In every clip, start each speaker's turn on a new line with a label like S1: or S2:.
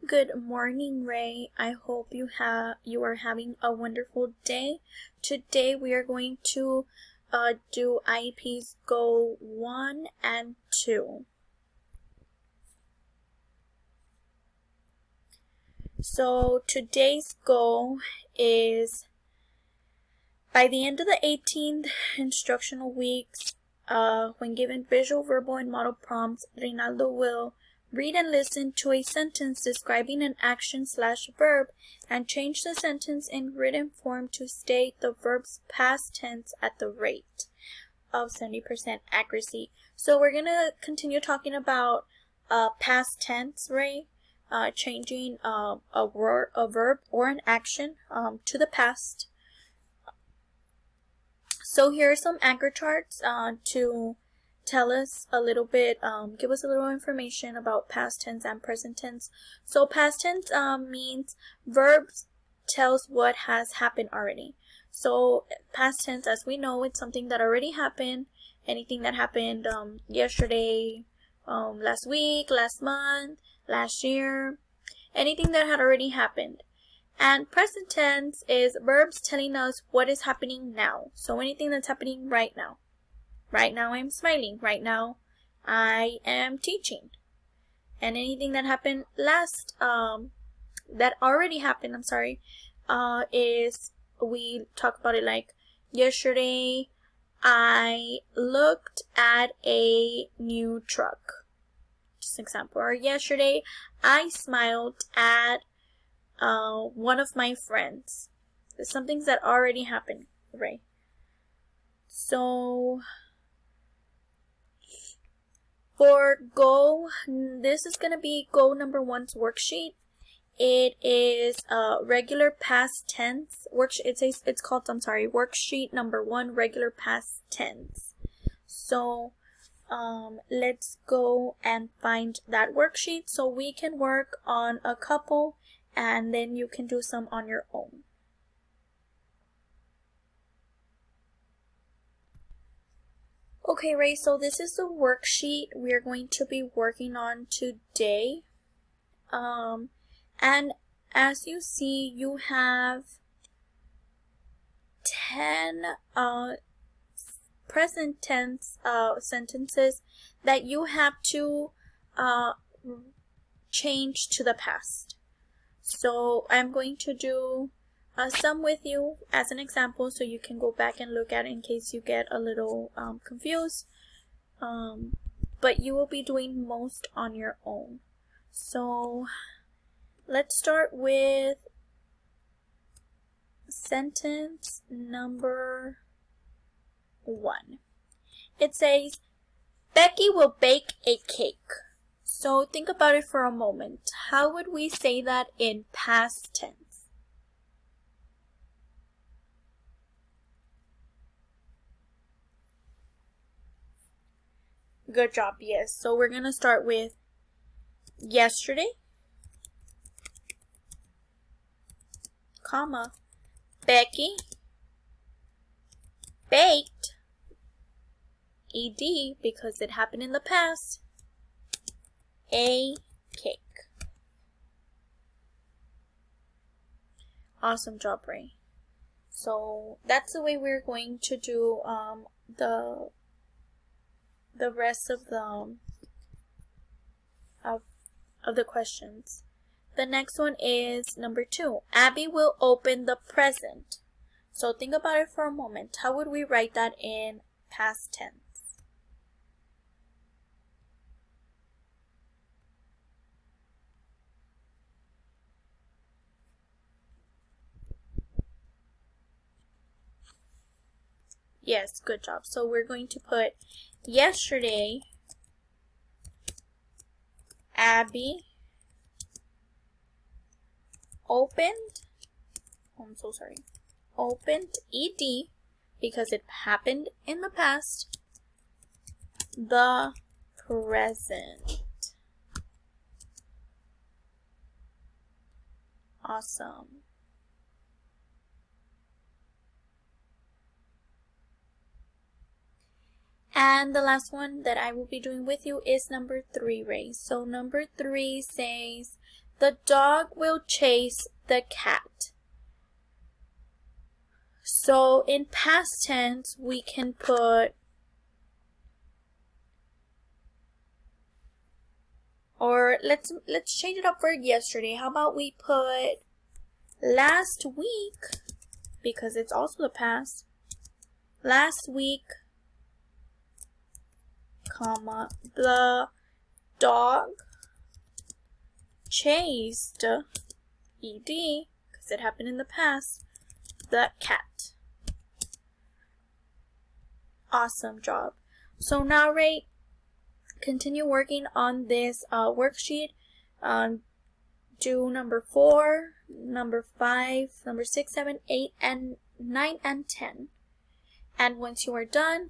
S1: Good morning, Ray. I hope you are having a wonderful day. Today we are going to do IEPs Go 1 and 2. So today's goal is by the end of the 18th instructional weeks, when given visual, verbal, and model prompts, Reynaldo will read and listen to a sentence describing an action/verb and change the sentence in written form to state the verb's past tense at the rate of 70% accuracy. So we're going to continue talking about past tense, Ray, changing a verb or an action to the past. So here are some anchor charts to tell us a little bit, give us a little information about past tense and present tense. So past tense means verbs tells what has happened already. So past tense, as we know, it's something that already happened. Anything that happened yesterday, last week, last month, last year, anything that had already happened. And present tense is verbs telling us what is happening now. So anything that's happening right now. Right now I'm smiling. Right now I am teaching. And anything that happened that already happened, is we talk about it like yesterday I looked at a new truck. Just an example. Or yesterday I smiled at one of my friends. There's some things that already happened, right? So for Go, this is going to be Go number 1's worksheet. It is regular past tense worksheet. It's called worksheet number 1, regular past tense. So let's go and find that worksheet so we can work on a couple and then you can do some on your own. Okay, Ray, so this is the worksheet we're going to be working on today. And as you see, you have 10 present tense sentences that you have to change to the past. So I'm going to do some with you as an example so you can go back and look at it in case you get a little confused. But you will be doing most on your own. So let's start with sentence number 1. It says, Becky will bake a cake. So think about it for a moment. How would we say that in past tense? Good job, yes. So we're going to start with yesterday, comma, Becky baked, ed, because it happened in the past, a cake. Awesome job, Ray. So that's the way we're going to do the rest of the questions. The next one is number 2. Abby will open the present. So think about it for a moment. How would we write that in past tense? Yes, good job. So we're going to put yesterday, Abby opened, opened, ed, because it happened in the past, the present. Awesome. And the last one that I will be doing with you is number 3, Ray. So number 3 says, The dog will chase the cat. So in past tense, we can put, or let's change it up for yesterday. How about we put last week, because it's also the past. Last week, comma, the dog chased, ed, because it happened in the past, the cat. Awesome job. So now, Ray, continue working on this worksheet. Do number 4, number 5, number 6, 7, 8, and 9, and 10. And once you are done,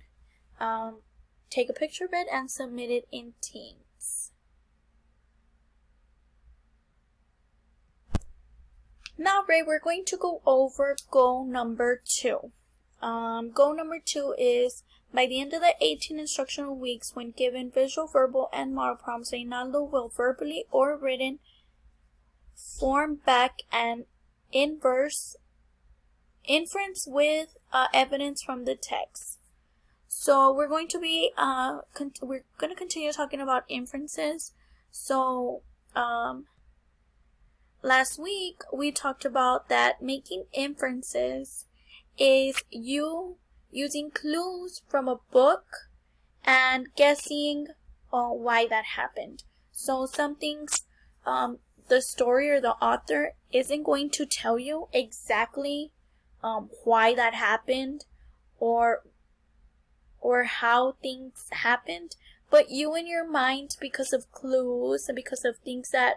S1: take a picture of it and submit it in Teams. Now, Ray, we're going to go over goal number 2. Goal number 2 is, by the end of the 18 instructional weeks, when given visual, verbal, and model prompts, Reynaldo will verbally or written form back an inference with evidence from the text. So we're going to be we're going to continue talking about inferences. So last week we talked about that making inferences is you using clues from a book and guessing why that happened. So some things the story or the author isn't going to tell you exactly why that happened or how things happened, but you in your mind, because of clues and because of things that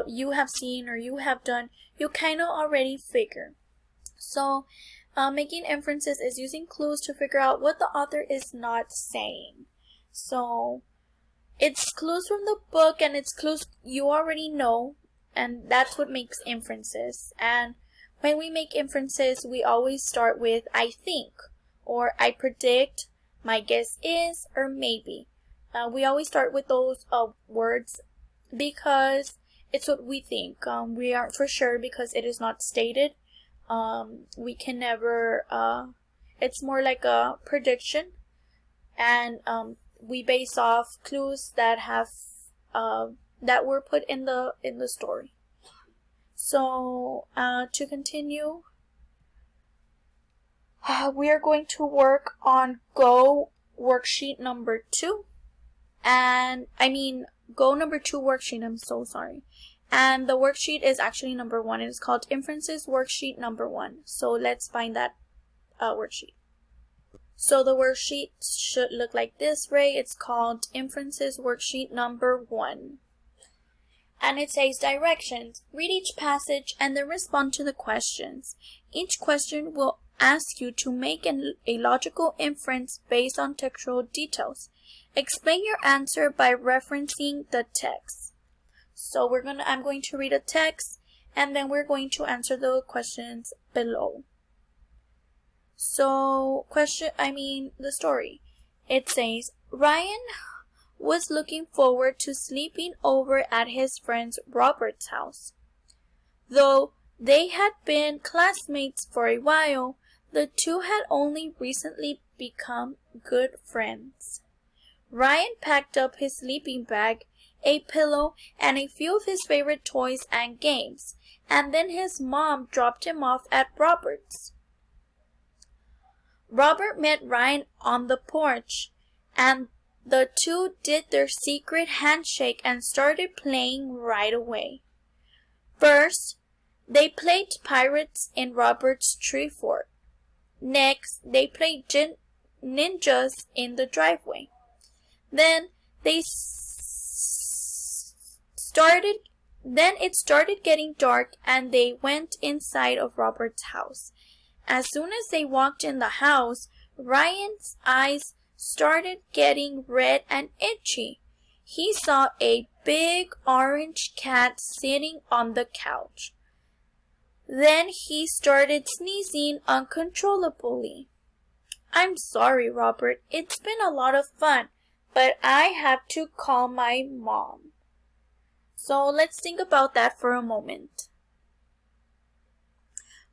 S1: you have seen or you have done, you kind of already figure. So making inferences is using clues to figure out what the author is not saying. So it's clues from the book and it's clues you already know, and that's what makes inferences. And when we make inferences, we always start with I think, or I predict, my guess is, or maybe. We always start with those words because it's what we think. We aren't for sure because it is not stated. We can never, it's more like a prediction, and we base off clues that have that were put in the story. So to continue, we are going to work on Go worksheet number 2, and Go number 2 worksheet, I'm so sorry. And the worksheet is actually number 1. It is called Inferences Worksheet number 1. So let's find that worksheet. So the worksheet should look like this, Ray. It's called Inferences Worksheet number 1. And it says directions. Read each passage and then respond to the questions. Each question will ask you to make a logical inference based on textual details. Explain your answer by referencing the text. So I'm going to read a text and then we're going to answer the questions below. So the story. It says, Ryan was looking forward to sleeping over at his friend Robert's house. Though they had been classmates for a while, the two had only recently become good friends. Ryan packed up his sleeping bag, a pillow, and a few of his favorite toys and games, and then his mom dropped him off at Robert's. Robert met Ryan on the porch, and the two did their secret handshake and started playing right away. First, they played pirates in Robert's tree fort. Next, they played ninjas in the driveway. Then it started getting dark and they went inside of Robert's house. As soon as they walked in the house, Ryan's eyes started getting red and itchy. He saw a big orange cat sitting on the couch. Then he started sneezing uncontrollably. I'm sorry, Robert. It's been a lot of fun, but I have to call my mom. So let's think about that for a moment.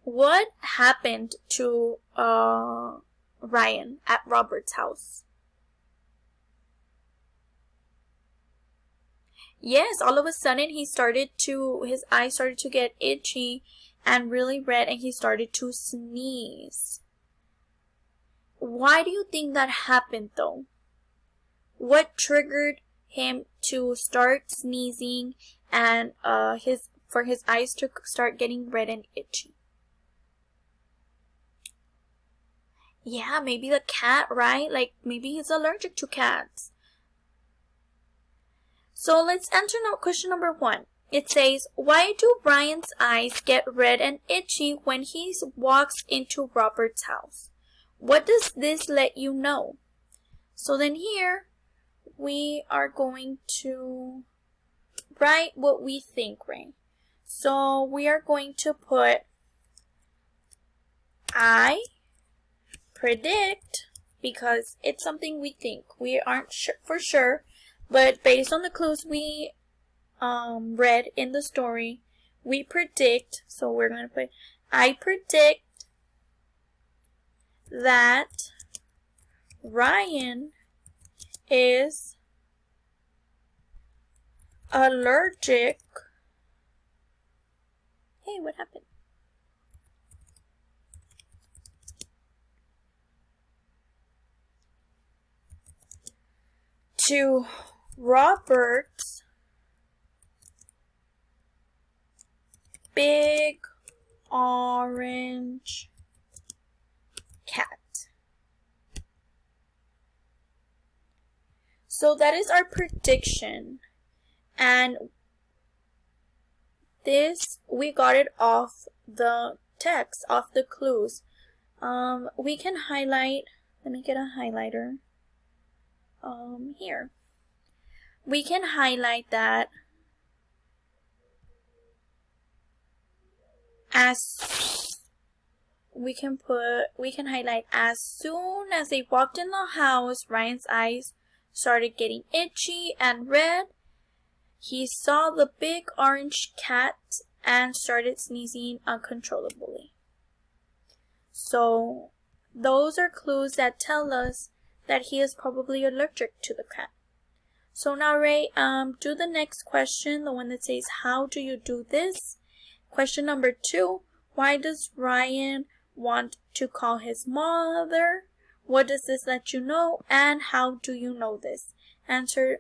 S1: What happened to Ryan at Robert's house? Yes, all of a sudden his eyes started to get itchy and really red, and he started to sneeze. Why do you think that happened though? What triggered him to start sneezing and for his eyes to start getting red and itchy? Yeah, maybe the cat, right? Like maybe he's allergic to cats. So let's answer now question number 1. It says, why do Ryan's eyes get red and itchy when he walks into Robert's house? What does this let you know? So then here, we are going to write what we think, right? So we are going to put, I predict, because it's something we think. We aren't sure for sure, but based on the clues we read in the story, we predict, so we're going to put, I predict that Ryan is allergic. Hey, what happened? To Robert's big orange cat. So that is our prediction, and this we got it off the text, off the clues. We can highlight, let me get a highlighter. Here. We can highlight that we can highlight as soon as they walked in the house, Ryan's eyes started getting itchy and red. He saw the big orange cat and started sneezing uncontrollably. So those are clues that tell us that he is probably allergic to the cat. So now Ray, do the next question, the one that says, how do you do this? Question number 2, why does Ryan want to call his mother? What does this let you know? And how do you know this? Answer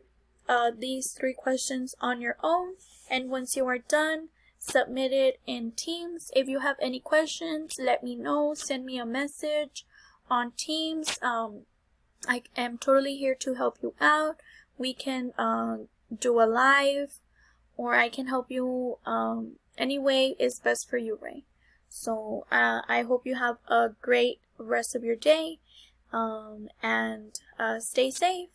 S1: these 3 questions on your own, and once you are done, submit it in Teams. If you have any questions, let me know. Send me a message on Teams. I am totally here to help you out. We can do a live, or I can help you any way is best for you, Ray. So I hope you have a great rest of your day, and stay safe.